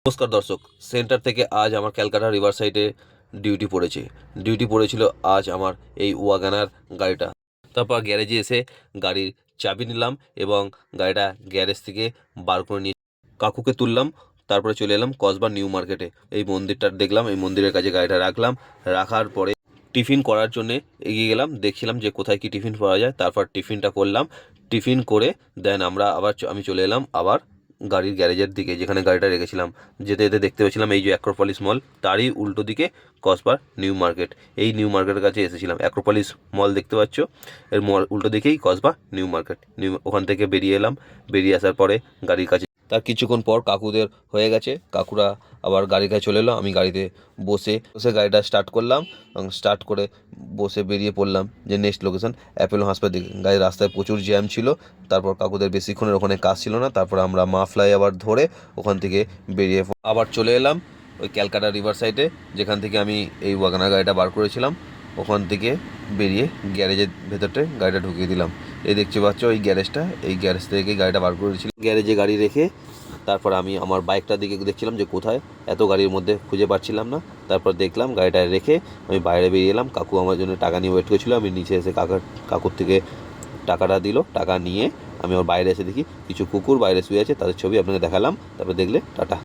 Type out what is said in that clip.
নমস্কার দর্শক, সেন্টার থেকে আজ আমার ক্যালকাটা রিভার সাইডে ডিউটি পড়েছিল আজ আমার এই ওয়াগানার গাড়িটা। তারপর গ্যারেজে এসে গাড়ির চাবি নিলাম এবং গাড়িটা গ্যারেজ থেকে বার করে নিয়ে কাকুকে তুললাম। তারপরে চলে এলাম কসবা নিউ মার্কেটে। এই মন্দিরটা দেখলাম, এই মন্দিরের কাছে গাড়িটা রাখলাম। রাখার পরে টিফিন করার জন্যে এগিয়ে গেলাম, দেখছিলাম যে কোথায় কি টিফিন পাওয়া যায়। তারপর টিফিনটা করলাম। টিফিন করে দেন আমি চলে এলাম আবার গাড়ির গ্যারেজের দিকে, যেখানে গাড়িটা রেখেছিলাম। যেতে যেতে দেখতে পেয়েছিলাম এই যে অ্যাক্রোপলিস মল, তারই উল্টো দিকে কসবার নিউ মার্কেট। এই নিউ মার্কেটের কাছে এসেছিলাম। অ্যাক্রোপলিস মল দেখতে পাচ্ছ, এর মল উল্টো দিকেই কসবা নিউ মার্কেট। ওখান থেকে বেরিয়ে এলাম। বেরিয়ে আসার পরে গাড়ির কাছে তার কিছুক্ষণ পর কাকুদের হয়ে গেছে। কাকুরা আবার গাড়ির কাছে চলে এলো। আমি গাড়িতে বসে বসে গাড়িটা স্টার্ট করলাম এবং স্টার্ট করে বসে বেরিয়ে পড়লাম যে নেক্সট লোকেশন অ্যাপেলো হাসপাতাল দিকে। গাড়ির রাস্তায় প্রচুর জ্যাম ছিল। তারপর কাকুদের বেশিক্ষণের ওখানে কাজ ছিল না। তারপর আমরা মা ফ্লাইওভার ধরে ওখান থেকে বেরিয়ে আবার চলে এলাম ওই ক্যালকাটা রিভার সাইডে, যেখান থেকে আমি এই ওয়াগনার গাড়িটা বার করেছিলাম। ওখান থেকে বেরিয়ে গ্যারেজের ভেতরটায় গাড়িটা ঢুকিয়ে দিলাম। এই দেখতে পাচ্ছ এই গ্যারেজটা, এই গ্যারেজ থেকে গাড়িটা বার করেছিলাম। গ্যারেজে গাড়ি রেখে তারপর আমি আমার বাইকটার দিকে দেখছিলাম যে কোথায়, এত গাড়ির মধ্যে খুঁজে পাচ্ছিলাম না। তারপর দেখলাম গাড়িটা রেখে আমি বাইরে বেরিয়ে এলাম। কাকু আমার জন্য টাকা নিয়ে ওয়েট করছিল। আমি নিচে এসে কাকুর থেকে টাকাটা দিল। টাকা নিয়ে আমি ওর বাইরে এসে দেখি কিছু কুকুর বাইরে শুয়ে আছে, তাদের ছবি আপনাকে দেখালাম। তারপর দেখলে টাটা।